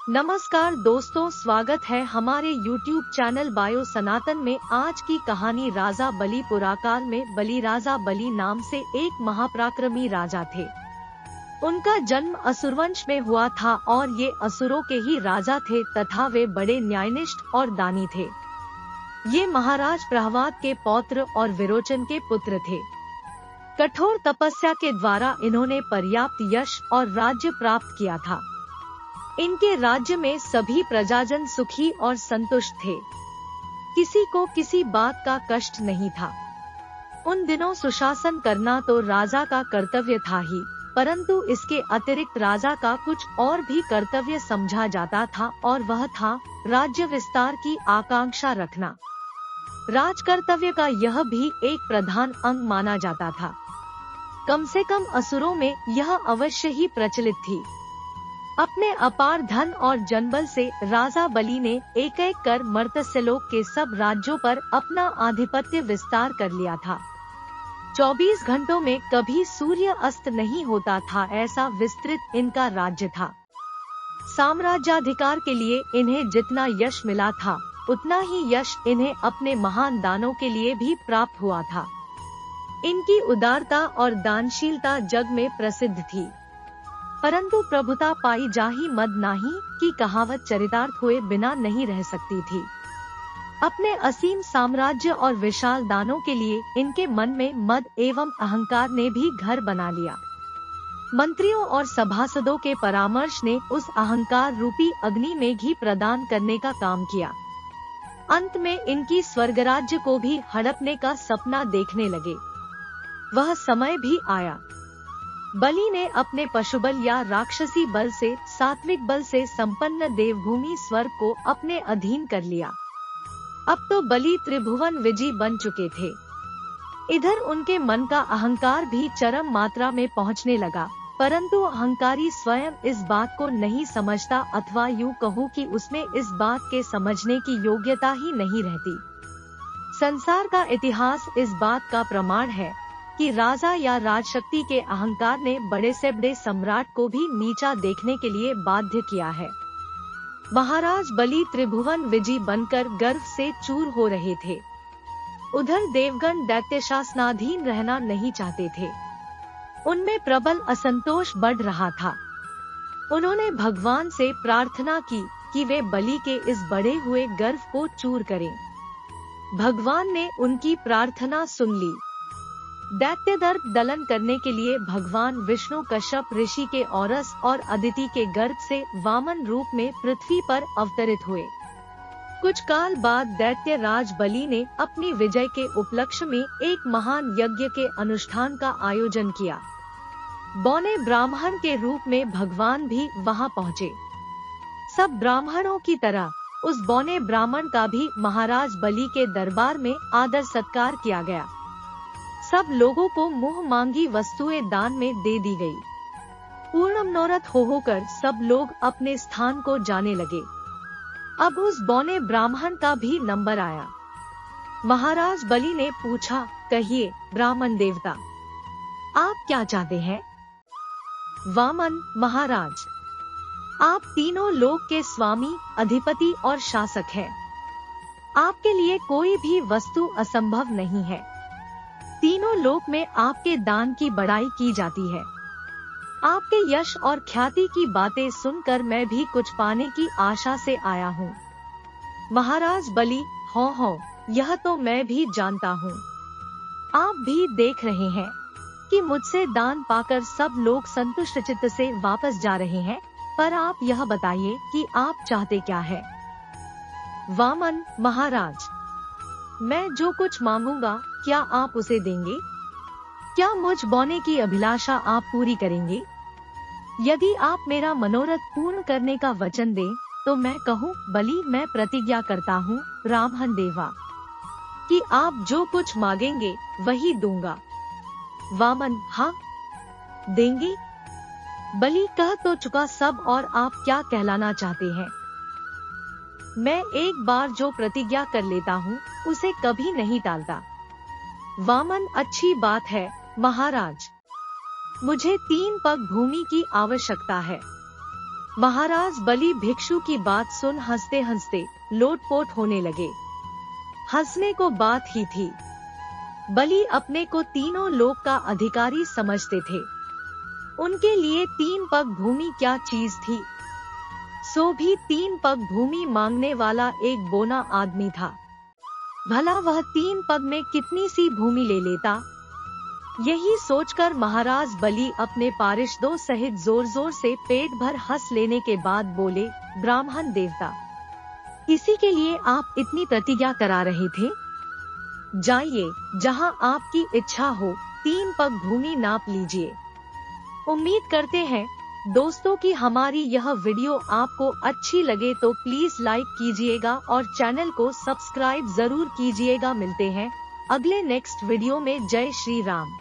नमस्कार दोस्तों, स्वागत है हमारे YouTube चैनल बायो सनातन में। आज की कहानी राजा बलि। पुराकाल में बलि राजा बलि नाम से एक महापराक्रमी राजा थे। उनका जन्म असुरवंश में हुआ था और ये असुरों के ही राजा थे तथा वे बड़े न्यायनिष्ठ और दानी थे। ये महाराज प्रहवाद के पौत्र और विरोचन के पुत्र थे। कठोर तपस्या के द्वारा इन्होंने पर्याप्त यश और राज्य प्राप्त किया था। इनके राज्य में सभी प्रजाजन सुखी और संतुष्ट थे। किसी को किसी बात का कष्ट नहीं था। उन दिनों सुशासन करना तो राजा का कर्तव्य था ही, परंतु इसके अतिरिक्त राजा का कुछ और भी कर्तव्य समझा जाता था और वह था राज्य विस्तार की आकांक्षा रखना। राज कर्तव्य का यह भी एक प्रधान अंग माना जाता था। कम से कम असुरों में यह अवश्य ही प्रचलित थी। अपने अपार धन और जनबल से राजा बलि ने एक एक कर मर्त्यलोक के सब राज्यों पर अपना आधिपत्य विस्तार कर लिया था। 24 घंटों में कभी सूर्य अस्त नहीं होता था, ऐसा विस्तृत इनका राज्य था। साम्राज्याधिकार के लिए इन्हें जितना यश मिला था, उतना ही यश इन्हें अपने महान दानों के लिए भी प्राप्त हुआ था। इनकी उदारता और दानशीलता जग में प्रसिद्ध थी। परंतु प्रभुता पाई जाहि मद नाही की कहावत चरितार्थ हुए बिना नहीं रह सकती थी। अपने असीम साम्राज्य और विशाल दानों के लिए इनके मन में मद एवं अहंकार ने भी घर बना लिया। मंत्रियों और सभासदों के परामर्श ने उस अहंकार रूपी अग्नि में घी प्रदान करने का काम किया। अंत में इनकी स्वर्गराज्य को भी हड़पने का सपना देखने लगे। वह समय भी आया। बलि ने अपने पशुबल या राक्षसी बल से, सात्विक बल से संपन्न देवभूमि स्वर्ग को अपने अधीन कर लिया। अब तो बलि त्रिभुवन विजयी बन चुके थे। इधर उनके मन का अहंकार भी चरम मात्रा में पहुंचने लगा, परंतु अहंकारी स्वयं इस बात को नहीं समझता, अथवा यूं कहूं कि उसमें इस बात के समझने की योग्यता ही नहीं रहती। संसार का इतिहास इस बात का प्रमाण है कि राजा या राजशक्ति के अहंकार ने बड़े से बड़े सम्राट को भी नीचा देखने के लिए बाध्य किया है। महाराज बलि त्रिभुवन विजयी बनकर गर्व से चूर हो रहे थे। उधर देवगण दैत्य शासनाधीन रहना नहीं चाहते थे। उनमें प्रबल असंतोष बढ़ रहा था। उन्होंने भगवान से प्रार्थना की कि वे बलि के इस बढ़े हुए गर्व को चूर करें। भगवान ने उनकी प्रार्थना सुन ली। दैत्य दर्प दलन करने के लिए भगवान विष्णु कश्यप ऋषि के औरस और अदिति के गर्भ से वामन रूप में पृथ्वी पर अवतरित हुए। कुछ काल बाद दैत्य राज बलि ने अपनी विजय के उपलक्ष्य में एक महान यज्ञ के अनुष्ठान का आयोजन किया। बौने ब्राह्मण के रूप में भगवान भी वहां पहुँचे। सब ब्राह्मणों की तरह उस बौने ब्राह्मण का भी महाराज बलि के दरबार में आदर सत्कार किया गया। सब लोगों को मुंह मांगी वस्तुएं दान में दे दी गई। पूर्ण मनोरथ होकर सब लोग अपने स्थान को जाने लगे। अब उस बौने ब्राह्मण का भी नंबर आया। महाराज बलि ने पूछा, कहिए ब्राह्मण देवता, आप क्या चाहते हैं? वामन, महाराज, आप तीनों लोक के स्वामी, अधिपति और शासक हैं। आपके लिए कोई भी वस्तु असंभव नहीं है। तीनों लोक में आपके दान की बड़ाई की जाती है। आपके यश और ख्याति की बातें सुनकर मैं भी कुछ पाने की आशा से आया हूँ। महाराज बलि, हो, यह तो मैं भी जानता हूँ। आप भी देख रहे हैं कि मुझसे दान पाकर सब लोग संतुष्ट चित्त से वापस जा रहे हैं, पर आप यह बताइए कि आप चाहते क्या है? वामन, महाराज, मैं जो कुछ मांगूंगा क्या आप उसे देंगे? क्या मुझ बौने की अभिलाषा आप पूरी करेंगे? यदि आप मेरा मनोरथ पूर्ण करने का वचन दें तो मैं कहूँ, बलि, मैं प्रतिज्ञा करता हूँ ब्राह्मण देवा कि आप जो कुछ मांगेंगे वही दूंगा। वामन, हाँ, देंगे? बलि कह तो चुका सब, और आप क्या कहलाना चाहते हैं? मैं एक बार जो प्रतिज्ञा कर लेता हूँ उसे कभी नहीं टालता। वामन, अच्छी बात है महाराज। मुझे 3 पग भूमि की आवश्यकता है। महाराज बलि भिक्षु की बात सुन हंसते हंसते लोटपोट होने लगे। हंसने को बात ही थी। बलि अपने को तीनों लोक का अधिकारी समझते थे। उनके लिए 3 पग भूमि क्या चीज थी। सो भी 3 पग भूमि मांगने वाला एक बोना आदमी था। भला वह 3 पग में कितनी सी भूमि ले लेता। यही सोचकर महाराज बलि अपने पारिषदों सहित जोर जोर से पेट भर हंस लेने के बाद बोले, ब्राह्मण देवता, इसी के लिए आप इतनी प्रतिज्ञा करा रहे थे। जाइए, जहां आपकी इच्छा हो 3 पग भूमि नाप लीजिए। उम्मीद करते हैं दोस्तों कि हमारी यह वीडियो आपको अच्छी लगे तो प्लीज लाइक कीजिएगा और चैनल को सब्सक्राइब जरूर कीजिएगा। मिलते हैं अगले नेक्स्ट वीडियो में। जय श्री राम।